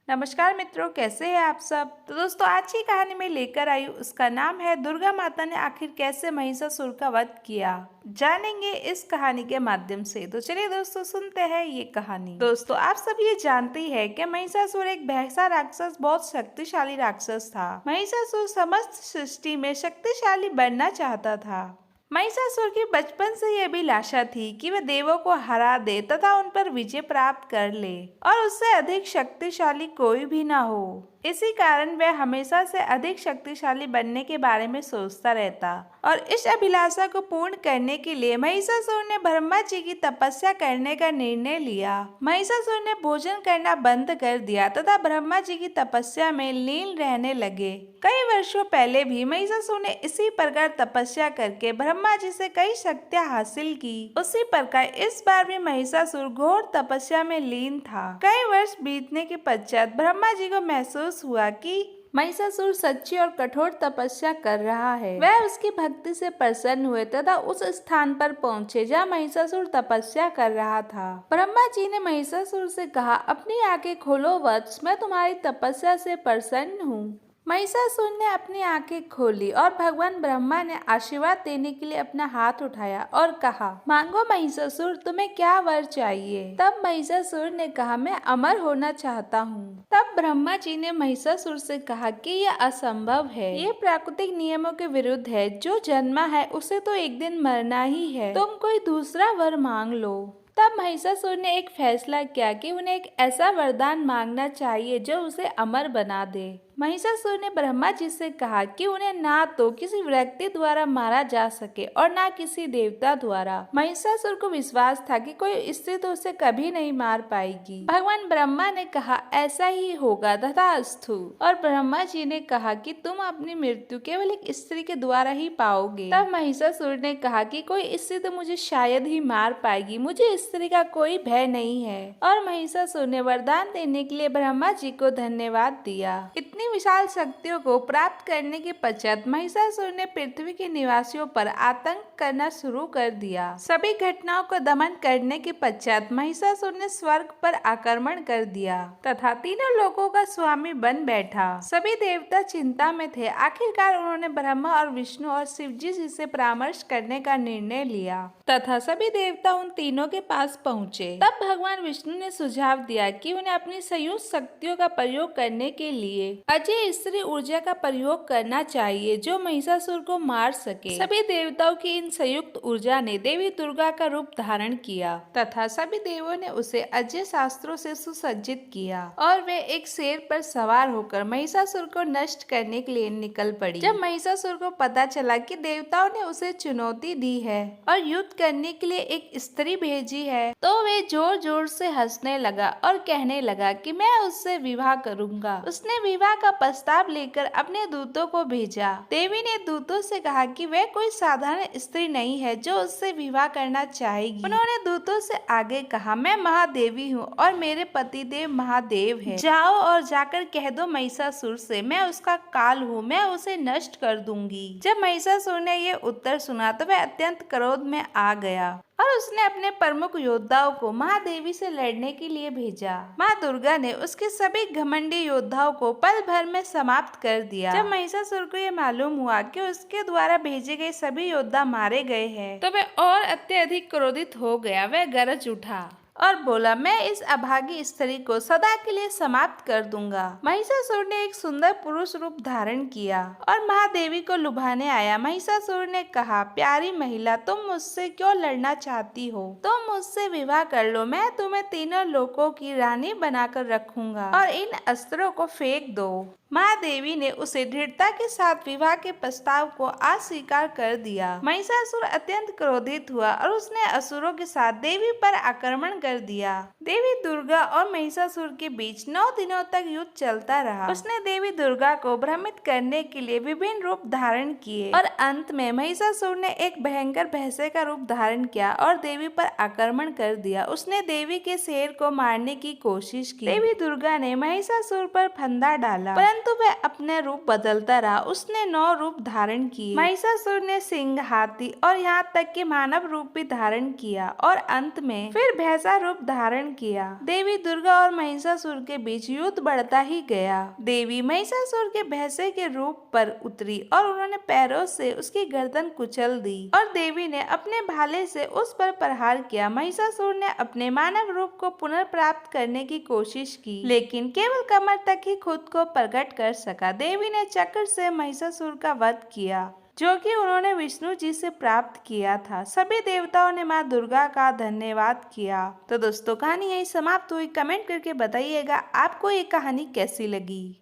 नमस्कार मित्रों, कैसे हैं आप सब। तो दोस्तों, आज की कहानी में लेकर आई हूँ, उसका नाम है दुर्गा माता ने आखिर कैसे महिषासुर का वध किया। जानेंगे इस कहानी के माध्यम से। तो चलिए दोस्तों, सुनते हैं ये कहानी। दोस्तों, आप सब ये जानते ही है कि महिषासुर एक भैंसा राक्षस बहुत शक्तिशाली राक्षस था। महिषासुर समस्त सृष्टि में शक्तिशाली बनना चाहता था। महिषासुर की बचपन से यह अभिलाषा थी कि वह देवों को हरा दे तथा उन पर विजय प्राप्त कर ले और उससे अधिक शक्तिशाली कोई भी ना हो। इसी कारण वह हमेशा से अधिक शक्तिशाली बनने के बारे में सोचता रहता और इस अभिलाषा को पूर्ण करने के लिए महिषासुर ने ब्रह्मा जी की तपस्या करने का निर्णय लिया। महिषासुर ने भोजन करना बंद कर दिया तथा ब्रह्मा जी की तपस्या में लीन रहने लगे। कई वर्षों पहले भी महिषासुर ने इसी प्रकार तपस्या करके ब्रह्मा जी से कई शक्तियां हासिल की। उसी प्रकार इस बार भी महिषासुर घोर तपस्या में लीन था। कई वर्ष बीतने के पश्चात ब्रह्मा जी को महसूस हुआ कि महिषासुर सच्ची और कठोर तपस्या कर रहा है। वह उसकी भक्ति से प्रसन्न हुए तथा उस स्थान पर पहुंचे जहाँ महिषासुर तपस्या कर रहा था। ब्रह्मा जी ने महिषासुर से कहा, अपनी आंखें खोलो वत्स, मैं तुम्हारी तपस्या से प्रसन्न हूँ। महिषासुर ने अपनी आंखें खोली और भगवान ब्रह्मा ने आशीर्वाद देने के लिए अपना हाथ उठाया और कहा, मांगो महिषासुर, तुम्हें क्या वर चाहिए। तब महिषासुर ने कहा, मैं अमर होना चाहता हूँ। तब ब्रह्मा जी ने महिषासुर से कहा कि यह असंभव है, ये प्राकृतिक नियमों के विरुद्ध है। जो जन्मा है उसे तो एक दिन मरना ही है, तुम कोई दूसरा वर मांग लो। तब महिषासुर ने एक फैसला किया कि उन्हें एक ऐसा वरदान मांगना चाहिए जो उसे अमर बना दे। महिषासुर ने ब्रह्मा जी से कहा कि उन्हें ना तो किसी व्यक्ति द्वारा मारा जा सके और ना किसी देवता द्वारा। महिषासुर को विश्वास था कि कोई स्त्री तो उसे कभी नहीं मार पाएगी। भगवान ब्रह्मा ने कहा, ऐसा ही होगा तथास्तु। और ब्रह्मा जी ने कहा कि तुम अपनी मृत्यु केवल एक स्त्री के द्वारा ही पाओगे। तब महिषासुर ने कहा कि कोई स्त्री तो मुझे शायद ही मार पाएगी, मुझे स्त्री का कोई भय नहीं है। और महिषासुर ने वरदान देने के लिए ब्रह्मा जी को धन्यवाद दिया। इतनी विशाल शक्तियों को प्राप्त करने के पश्चात महिषासुर ने पृथ्वी के निवासियों पर आतंक करना शुरू कर दिया। सभी घटनाओं को दमन करने के पश्चात महिषासुर ने स्वर्ग पर आक्रमण कर दिया तथा तीनों लोगों का स्वामी बन बैठा। सभी देवता चिंता में थे। आखिरकार उन्होंने ब्रह्मा और विष्णु और शिवजी जी से परामर्श करने का निर्णय लिया तथा सभी देवता उन तीनों के पास पहुँचे। तब भगवान विष्णु ने सुझाव दिया कि उन्हें अपनी संयुक्त शक्तियों का प्रयोग करने के लिए अजय स्त्री ऊर्जा का प्रयोग करना चाहिए जो महिषासुर को मार सके। सभी देवताओं की इन संयुक्त ऊर्जा ने देवी दुर्गा का रूप धारण किया तथा सभी देवों ने उसे अजय शास्त्रों से सुसज्जित किया और वे एक शेर पर सवार होकर महिषासुर को नष्ट करने के लिए निकल पड़ी। जब महिषासुर को पता चला कि देवताओं ने उसे चुनौती दी है और युद्ध करने के लिए एक स्त्री भेजी है, तो वे जोर जोर से हंसने लगा और कहने लगा कि मैं उससे विवाह करूंगा। उसने विवाह का प्रस्ताव लेकर अपने दूतों को भेजा। देवी ने दूतों से कहा कि वह कोई साधारण स्त्री नहीं है जो उससे विवाह करना चाहेगी। उन्होंने दूतों से आगे कहा, मैं महादेवी हूँ और मेरे पति देव महादेव है। जाओ और जाकर कह दो महिषासुर से, मैं उसका काल हूँ, मैं उसे नष्ट कर दूंगी। जब महिषासुर ने ये उत्तर सुना तो वह अत्यंत क्रोध में आ गया और उसने अपने प्रमुख योद्धाओं को महादेवी से लड़ने के लिए भेजा। माँ दुर्गा ने उसके सभी घमंडी योद्धाओं को पल भर में समाप्त कर दिया। जब महिषासुर को यह मालूम हुआ कि उसके द्वारा भेजे गए सभी योद्धा मारे गए हैं, तो वह और अत्यधिक क्रोधित हो गया। वह गरज उठा और बोला, मैं इस अभागी स्त्री को सदा के लिए समाप्त कर दूंगा। महिषासुर ने एक सुंदर पुरुष रूप धारण किया और महादेवी को लुभाने आया। महिषासुर ने कहा, प्यारी महिला, तुम मुझसे क्यों लड़ना चाहती हो? तुम मुझसे विवाह कर लो, मैं तुम्हें तीनों लोकों की रानी बनाकर रखूंगा और इन अस्त्रों को फेंक दो। महादेवी ने उसे दृढ़ता के साथ विवाह के प्रस्ताव को अस्वीकार कर दिया। महिषासुर अत्यंत क्रोधित हुआ और उसने असुरों के साथ देवी पर आक्रमण कर दिया। देवी दुर्गा और महिषासुर के बीच 9 दिनों तक युद्ध चलता रहा। उसने देवी दुर्गा को भ्रमित करने के लिए विभिन्न रूप धारण किए और अंत में महिषासुर ने एक भयंकर भैंसे का रूप धारण किया और देवी पर आक्रमण कर दिया। उसने देवी के शेर को मारने की कोशिश की। देवी दुर्गा ने महिषासुर पर फंदा डाला, परंतु वह अपने रूप बदलता रहा। उसने 9 रूप धारण किए। महिषासुर ने सिंह, हाथी और यहाँ तक कि मानव रूप भी धारण किया और अंत में फिर भैंसा बड़ा रूप धारण किया। देवी दुर्गा और महिषासुर के बीच युद्ध बढ़ता ही गया। देवी महिषासुर के भैंसे के रूप पर उतरी और उन्होंने पैरों से उसकी गर्दन कुचल दी और देवी ने अपने भाले से उस पर प्रहार किया। महिषासुर ने अपने मानव रूप को पुनर्प्राप्त करने की कोशिश की, लेकिन केवल कमर तक ही खुद को प्रकट कर सका। देवी ने चक्र से महिषासुर का वध किया, जो कि उन्होंने विष्णु जी से प्राप्त किया था। सभी देवताओं ने माँ दुर्गा का धन्यवाद किया। तो दोस्तों, कहानी यही समाप्त हुई। कमेंट करके बताइएगा आपको ये कहानी कैसी लगी।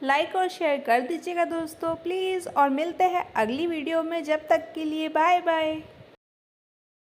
लाइक और शेयर कर दीजिएगा दोस्तों प्लीज़, और मिलते हैं अगली वीडियो में। जब तक के लिए बाय बाय।